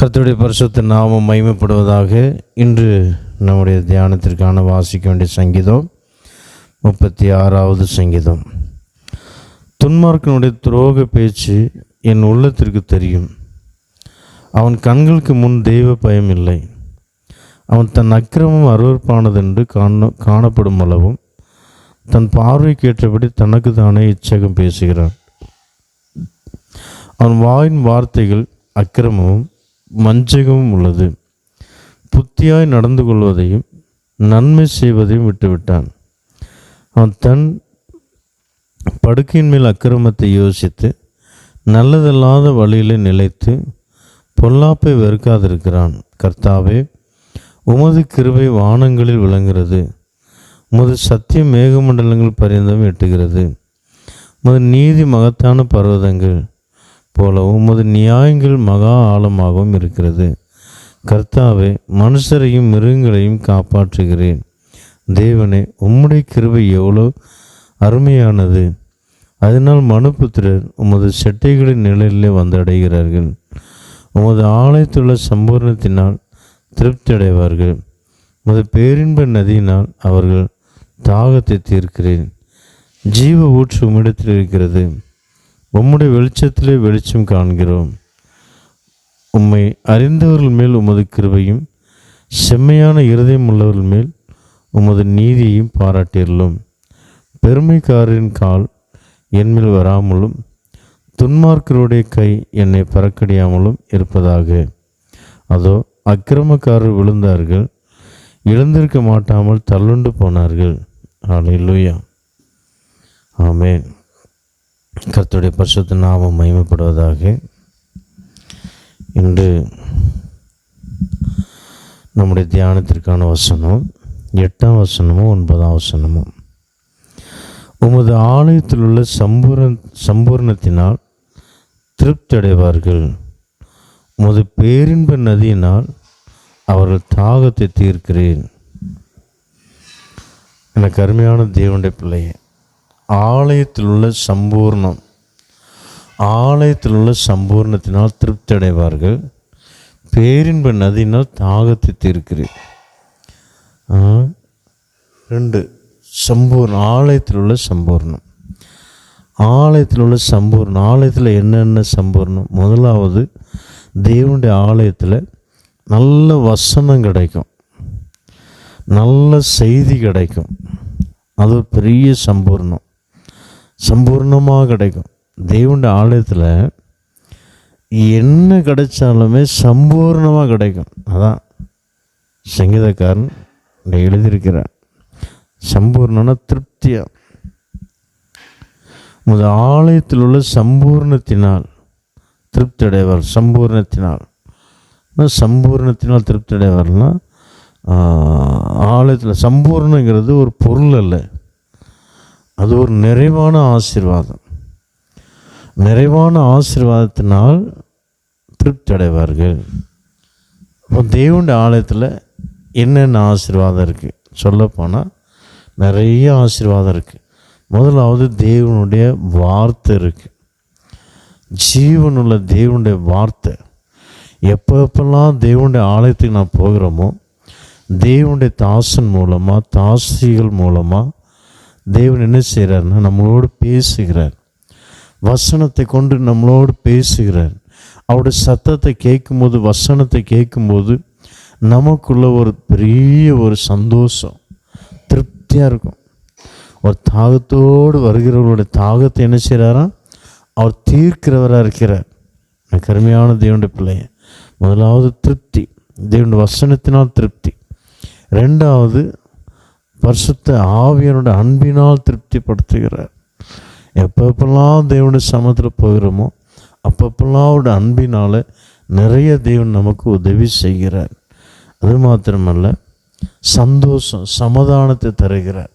கர்த்தருடைய பரிசுத்த நாமம் மகிமைப்படுவதாக. இன்று நம்முடைய தியானத்திற்கான வாசிக்க வேண்டிய சங்கீதம் 36வது சங்கீதம். துன்மார்க்கனுடைய துரோக பேச்சு என் உள்ளத்திற்கு தெரியும். அவன் கண்களுக்கு முன் தெய்வ பயம் இல்லை. அவன் தன் அக்கிரமம் அருவருப்பானதென்று காணப்படும் அளவும் தன் பார்வைக்கு ஏற்றபடி தனக்கு தானே இச்சகம் பேசுகிறான். அவன் வாயின் வார்த்தைகள் அக்கிரமமும் வஞ்சகமும் உள்ளது. புத்தியாய் நடந்து கொள்வதையும் நன்மை செய்வதையும் விட்டுவிட்டான். அவன் தன் படுக்கையின் மேல் அக்கிரமத்தை யோசித்து நல்லதல்லாத வழியிலே நிலைத்து பொல்லாப்பை வெறுக்காதிருக்கிறான். கர்த்தாவே, உமது கிருபை வானங்களில் விளங்குகிறது. உமது சத்தியம் மேகமண்டலங்கள் பரியந்தம் எட்டுகிறது. உமது நீதி மகத்தான பர்வதங்கள் போலவும் உமது நியாயங்கள் மகா ஆழமாகவும் இருக்கிறது. கர்த்தாவே, மனுஷரையும் மிருகங்களையும் காப்பாற்றுகிறேன். தேவனே, உம்முடைய கிருபை எவ்வளோ அருமையானது. அதனால் மனுபுத்திரர் உமது செட்டைகளின் நிழலிலே வந்தடைகிறார்கள். உமது ஆலயத்துள்ள சம்பூர்ணத்தினால் திருப்தி அடைவார்கள். உமது பேரின்ப நதியினால் அவர்கள் தாகத்தை தீர்க்கிறேன். ஜீவ ஊற்று உம்மிடத்தில் இருக்கிறது. உம்முடைய வெளிச்சத்திலே வெளிச்சம் காண்கிறோம். உம்மை அறிந்தவர்கள் மேல் உமது கிருபையும் செம்மையான இருதயம் உள்ளவர்கள் மேல் உமது நீதியையும் பாராட்டியுள்ளோம். பெருமைக்காரரின் கால் என்மேல் வராமலும் துன்மார்க்கருடைய கை என்னை பறக்கடியாமலும் இருப்பதாக. அதோ, அக்கிரமக்காரர் விழுந்தார்கள், எழுந்திருக்க மாட்டாமல் தள்ளுண்டு போனார்கள். அல்லேலூயா, ஆமென். கர்த்தருடைய பரிசுத்த நாமம் மகிமைப்படுவதாக. இன்று நம்முடைய தியானத்திற்கான வசனம் 8ஆம் வசனமும் 9ஆம் வசனமும். உமது ஆலயத்தில் உள்ள சம்பூர்ணத்தினால் திருப்தி அடைவார்கள். உமது பேரின்ப நதியினால் அவர்கள் தாகத்தை தீர்க்கிறேன். எனக்கு அருமையான தேவனுடைய பிள்ளையே, ஆலயத்தில் உள்ள சம்பூர்ணத்தினால் திருப்தி அடைவார்கள். பேரின்ப நதியினால் தாகத்தை தீர்க்கிறேன். 2 சம்பூர்ணம். ஆலயத்தில் உள்ள சம்பூர்ணம். ஆலயத்தில் என்னென்ன சம்பூர்ணம்? முதலாவது, தேவனுடைய ஆலயத்தில் நல்ல வசனம் கிடைக்கும், நல்ல செய்தி கிடைக்கும். அது ஒரு பெரிய சம்பூர்ணமாக கிடைக்கும். தேவனுடைய ஆலயத்தில் என்ன கிடைச்சாலுமே சம்பூர்ணமாக கிடைக்கும். அதான் சங்கீதக்காரன் எழுதியிருக்கிறார். சம்பூர்ணம்னா திருப்தியாக. உமது ஆலயத்தில் உள்ள சம்பூர்ணத்தினால் திருப்தி அடைவார். சம்பூர்ணத்தினால் திருப்தி அடைவார்னா, ஆலயத்தில் சம்பூர்ணங்கிறது ஒரு பொருள் அல்ல, அது ஒரு நிறைவான ஆசீர்வாதம். நிறைவான ஆசீர்வாதத்தினால் திருப்தி அடைவார்கள். இப்போ தேவனுடைய ஆலயத்தில் என்னென்ன ஆசீர்வாதம் இருக்குது? சொல்லப்போனால் நிறைய ஆசீர்வாதம் இருக்குது. முதலாவது, தேவனுடைய வார்த்தை இருக்குது. ஜீவனுள்ள தேவனுடைய வார்த்தை. எப்பப்பெல்லாம் தேவனுடைய ஆலயத்துக்கு நான் போகிறோமோ, தேவனுடைய தாசிகள் மூலமாக தேவன் என்ன செய்கிறார்னா, நம்மளோடு பேசுகிறார். வசனத்தை கொண்டு நம்மளோடு பேசுகிறார். அவருடைய சத்தத்தை கேட்கும்போது, வசனத்தை கேட்கும்போது நமக்குள்ள ஒரு பெரிய ஒரு சந்தோஷம், திருப்தியாக இருக்கும். ஒரு தாகத்தோடு வருகிறவர்களுடைய தாகத்தை என்ன செய்கிறாரா, அவர் தீர்க்கிறவராக இருக்கிறார். கருமையான தேவனுடைய பிள்ளைய, முதலாவது திருப்தி, தேவனுடைய வசனத்தினால் திருப்தி. 2வது, பரிசுத்த ஆவியானுடைய அன்பினால் திருப்திப்படுத்துகிறார். எப்பப்பெல்லாம் தேவனுடைய சமத்தில் போகிறோமோ அப்பப்பெல்லாம் அவருடைய அன்பினால் நிறைய தேவன் நமக்கு உதவி செய்கிறார். அது மாத்திரமல்ல, சமாதானத்தை தருகிறார்.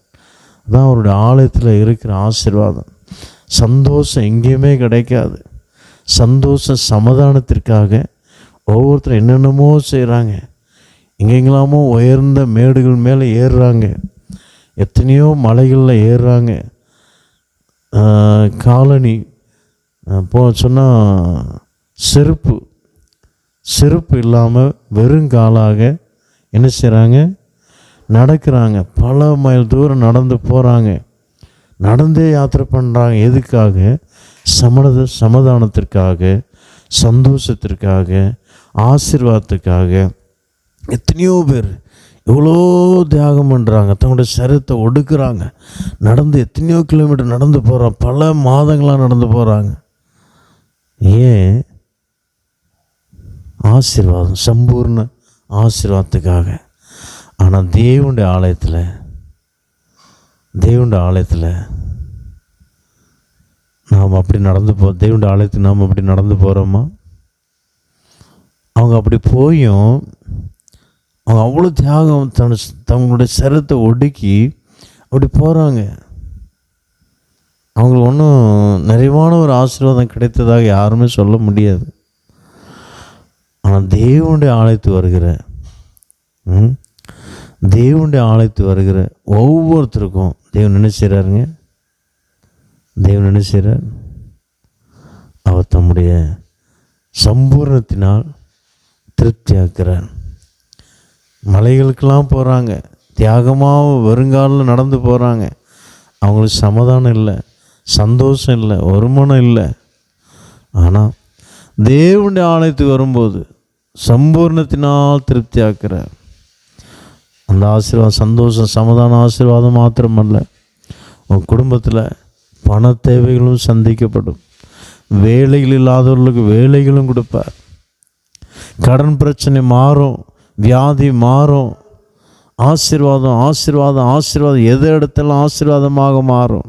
அதான் அவருடைய ஆலயத்தில் இருக்கிற ஆசீர்வாதம். சந்தோஷம் எங்கேயுமே கிடைக்காது. சமாதானத்திற்காக ஒவ்வொருத்தரும் என்னென்னமோ செய்கிறாங்க. எங்கெங்கெல்லாமோ உயர்ந்த மேடுகள் மேலே ஏறுறாங்க, எத்தனையோ மலைகளில் ஏறுறாங்க. காலனி சொன்னால் செருப்பு இல்லாமல் வெறுங்காலாக என்ன செய்கிறாங்க, நடக்கிறாங்க. பல மைல் தூரம் நடந்து போகிறாங்க, நடந்தே யாத்திரை பண்ணுறாங்க. எதுக்காக? சமாதானத்திற்காக, சந்தோஷத்திற்காக, ஆசீர்வாதத்துக்காக. எத்தனையோ பேர் எவ்வளோ தியாகம் பண்ணுறாங்க, தங்களுடைய சரீரத்தை ஒடுக்குறாங்க, நடந்து எத்தனையோ கிலோமீட்டர் நடந்து போகிறாங்க, பல மாதங்களாக நடந்து போகிறாங்க. ஏன்? ஆசீர்வாதம், சம்பூர்ண ஆசீர்வாதத்துக்காக. ஆனால் தேவனுடைய ஆலயத்தில் நாம் அப்படி நடந்து தேவனுடைய ஆலயத்துக்கு நாம் அப்படி நடந்து போகிறோமா? அவங்க அப்படி போயும் அவங்க அவ்வளோ தியாகம் தங்களுடைய சரீரத்தை ஒடுக்கி அப்படி போகிறாங்க. அவங்களுக்கு ஒன்றும் நிறைவான ஒரு ஆசீர்வாதம் கிடைத்ததாக யாருமே சொல்ல முடியாது. ஆனால் தேவனுடைய ஆலயத்துக்கு வருகிற ஒவ்வொருத்தருக்கும் தேவன் என்ன செய்கிறாருங்க? தேவன் என்ன செய்கிறார்? அவர் தம்முடைய சம்பூர்ணத்தினால் திருப்தியாக்குறார். மலைகளுக்கெல்லாம் போகிறாங்க, தியாகமாக வருங்காலில் நடந்து போகிறாங்க. அவங்களுக்கு சமாதானம் இல்லை, சந்தோஷம் இல்லை, வருமானம் இல்லை. ஆனால் தேவனுடைய ஆலயத்துக்கு வரும்போது சம்பூர்ணத்தினால் திருப்தியாக்குறார். அந்த ஆசீர்வாதம், சந்தோஷம், சமாதான ஆசீர்வாதம் மாத்திரமல்ல, உன் குடும்பத்தில் பண தேவைகளும் சந்திக்கப்படும். வேலைகள் இல்லாதவர்களுக்கு வேலைகளும் கொடுப்பார். கடன் பிரச்சனை மாறும், வியாதி மாறும். ஆசீர்வாதம் எது இடத்தெல்லாம் ஆசீர்வாதமாக மாறும்.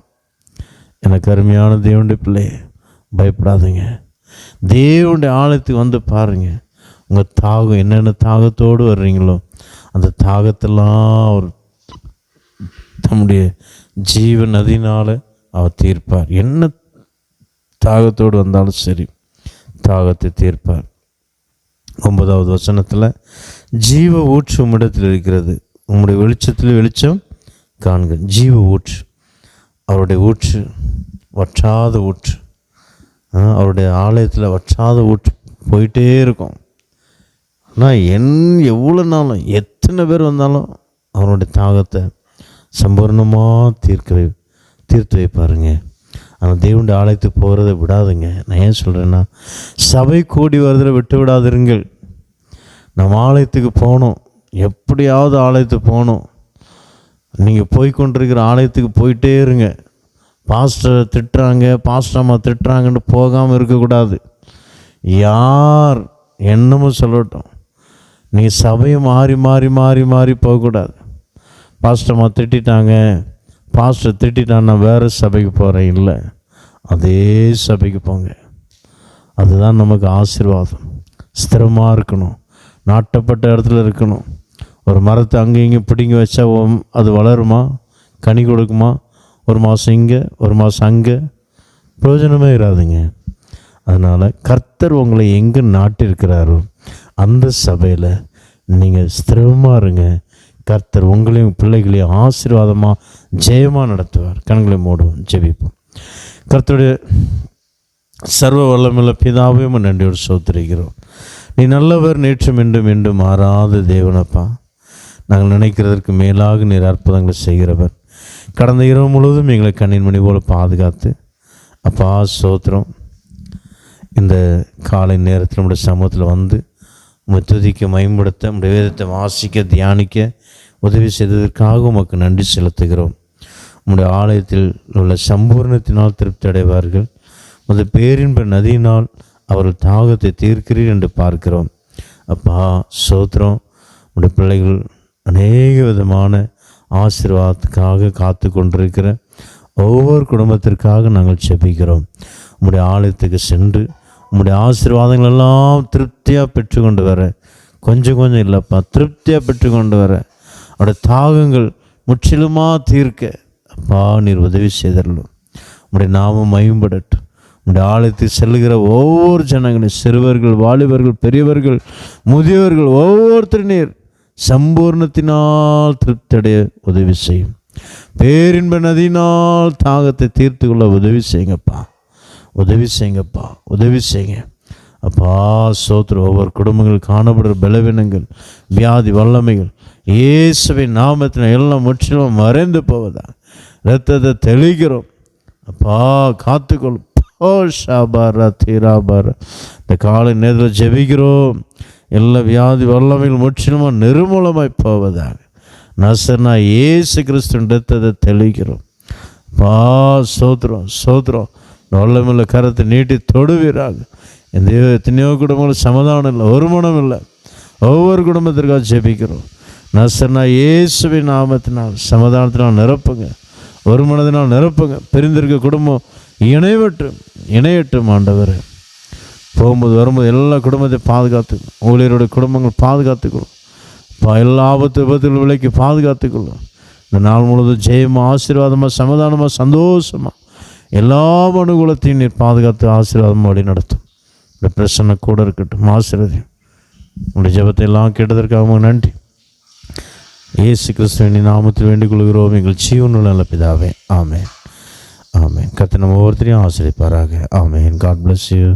எனக்கு அருமையான தேவனுடைய பிள்ளையே, பயப்படாதீங்க. தேவனுடைய ஆலயத்துக்கு வந்து பாருங்கள். உங்கள் தாகம் என்னென்ன தாகத்தோடு வர்றீங்களோ அந்த தாகத்தெல்லாம் அவர் தம்முடைய ஜீவ நதினால் அவர் தீர்ப்பார். என்ன தாகத்தோடு வந்தாலும் சரி, தாகத்தை தீர்ப்பார். 9வது வசனத்தில், ஜீவ ஊற்று உம்மிடத்தில் இருக்கிறது, உம்முடைய வெளிச்சத்தில் வெளிச்சம் காண்க. ஜீவ ஊற்று, அவருடைய ஊற்று வற்றாத ஊற்று. அவருடைய ஆலயத்தில் வற்றாத ஊற்று போயிட்டே இருக்கும். ஆனால் எவ்வளோ நாளும் எத்தனை பேர் வந்தாலும் அவனுடைய தாகத்தை சம்பூர்ணமாக தீர்த்து வைப்பாருங்க. ஆனால் தேவனுடைய ஆலயத்துக்கு போகிறத விடாதுங்க. நான் ஏன் சொல்கிறேன்னா, சபை கூடி வருதில் விட்டு விடாதிருங்கள். நம்ம ஆலயத்துக்கு போகணும், எப்படியாவது ஆலயத்துக்கு போகணும். நீங்கள் போய்கொண்டிருக்கிற ஆலயத்துக்கு போயிட்டே இருங்க. பாஸ்டரை திட்டுறாங்க, பாஸ்டர்மா திட்டுறாங்கன்னு போகாமல் இருக்கக்கூடாது. யார் என்னமோ சொல்லட்டும், நீங்கள் சபையை மாறி மாறி மாறி மாறி போகக்கூடாது. பாஸ்டர்மா திட்டாங்க, பாஸ்டர் திட்டான்னா வேறு சபைக்கு போகிறேன் இல்லை, அதே சபைக்கு போங்க. அதுதான் நமக்கு ஆசீர்வாதம். ஸ்திரமாக இருக்கணும், நாட்டப்பட்ட இடத்துல இருக்கணும். ஒரு மரத்தை அங்கே இங்கே பிடிங்கி வச்சா அது வளருமா, கனி கொடுக்குமா? ஒரு மாதம் இங்கே, ஒரு மாதம் அங்கே, பிரயோஜனமே இராதுங்க. அதனால் கர்த்தர் உங்களை எங்கே நாட்டிருக்கிறாரோ அந்த சபையில் நீங்கள் ஸ்திரமாக இருங்க. கர்த்தர் உங்களையும் பிள்ளைகளையும் ஆசீர்வாதமாக ஜெயமாக நடத்துவார். கண்களை மூடுவோம், ஜெபிப்போம். கர்த்தருடைய சர்வ வல்லமுள்ள பிதாவே நன்றியோடு ஸ்தோத்திரிக்கிறோம். நீ நல்லவர், நேற்றும் என்றும் மாறாத தேவனப்பா. நாங்கள் நினைக்கிறதற்கு மேலாக நீர் அற்புதங்களை செய்கிறவர். கடந்த இரவு முழுவதும் எங்களை கண்ணின் மணி போல பாதுகாத்து அப்பா ஸ்தோத்திரம். இந்த காலை நேரத்தில் நம்முடைய சமூகத்தில் வந்து உம்மை துதிக்க, மயம்படுத்த, நம்முடைய வேதத்தை வாசிக்க, தியானிக்க உதவி செய்ததற்காக உமக்கு நன்றி செலுத்துகிறோம். உம்முடைய ஆலயத்தில் உள்ள சம்பூர்ணத்தினால் திருப்தி அடைவார்கள். உமது பேரின்ப நதியினால் அவர்கள் தாகத்தை தீர்க்கிறீர் என்று பார்க்கிறோம். அப்பா ஸ்தோத்திரம். உம்முடைய பிள்ளைகள் அநேக விதமான ஆசீர்வாதத்துக்காக காத்து கொண்டிருக்கிற ஒவ்வொரு குடும்பத்திற்காக நாங்கள் செபிக்கிறோம். உம்முடைய ஆலயத்துக்கு சென்று உம்முடைய ஆசீர்வாதங்கள் எல்லாம் திருப்தியாக பெற்றுக்கொண்டு வர, கொஞ்சம் இல்லைப்பா, திருப்தியாக பெற்றுக்கொண்டு வர, அவருடைய தாகங்கள் முற்றிலுமாக தீர்க்க அப்பா நீர் உதவி செய்தரலும். உம்முடைய நாமம் மகிம்படட்டும். உம்முடைய ஆலயத்துக்கு செல்லுகிற ஒவ்வொரு ஜனங்களும், சிறுவர்கள், வாலிபர்கள், பெரியவர்கள், முதியவர்கள், ஒவ்வொருத்தரும் நீர் சம்பூர்ணத்தினால் திருப்தியடைய உதவி செய்யும். பேரின்ப நதியினால் தாகத்தை தீர்த்து கொள்ள உதவி செய்யுங்கப்பா, உதவி செய்யுங்க. அப்பா சோத்திரம். ஒவ்வொரு குடும்பங்கள் காணப்படுற பலவீனங்கள், வியாதி, வல்லமைகள் இயேசுவின் நாமத்தில் எல்லாம் முற்றிலும் மறைந்து போவதா. இரத்தத்தை தெளிக்கிறோம் அப்பா, காத்துக்கொள்ளும். ஓ ஷாபாரா தீராபாரா. இந்த காலை நேரத்தில் ஜெபிக்கிறோம். எல்லா வியாதி வல்லமைகள் முற்றிலுமாக நிர்மூலமாய் போவதாக நசர்னா இயேசு கிறிஸ்துவின் இரத்தத்தை தெளிக்கிறோம். பா சோத்திரம் சோத்திரம். வல்லமையுள்ள கரத்தை நீட்டி தொடுவீராக. இந்த எத்தனையோ குடும்பங்கள் சமாதானம் இல்லை, ஒரு மனம் இல்லை. ஒவ்வொரு குடும்பத்திற்காக ஜெபிக்கிறோம். நசர்னா இயேசுவின் நாமத்தினால் சமாதானத்தினால் நிரப்புங்க, ஒரு மனதினால் நிரப்புங்க. பிரிந்திருக்க குடும்பம் இணையட்டும் ஆண்டவர். போகும்போது வரும்போது எல்லா குடும்பத்தையும் பாதுகாத்துக்கணும். ஊழியருடைய குடும்பங்கள் பாதுகாத்துக்கணும். எல்லா ஆபத்து விபத்துகள் விலைக்கு பாதுகாத்துக்கொள்ளும். இந்த நாள் முழுவதும் ஜெயமாக, ஆசீர்வாதமாக, சமாதானமாக, சந்தோஷமாக எல்லா அனுகூலத்தையும் நீர் பாதுகாத்து ஆசீர்வாதமாக வழி நடத்தும். இந்த பிரச்சனை கூட இருக்கட்டும். ஆசீர்வாதம். உங்களுடைய ஜெபத்தை எல்லாம் கேட்டதற்காக நன்றி. இயேசு கிறிஸ்துவின் நாமத்தில் வேண்டிக் கொள்கிறோம் எங்கள் ஜீவனுள்ள நல்ல பிதாவே. ஆமென் ஆமென். கர்த்தர் நம்ம ஒவ்வொருத்தரையும் ஆசீர்வதிப்பாராக. ஆமென். God bless you.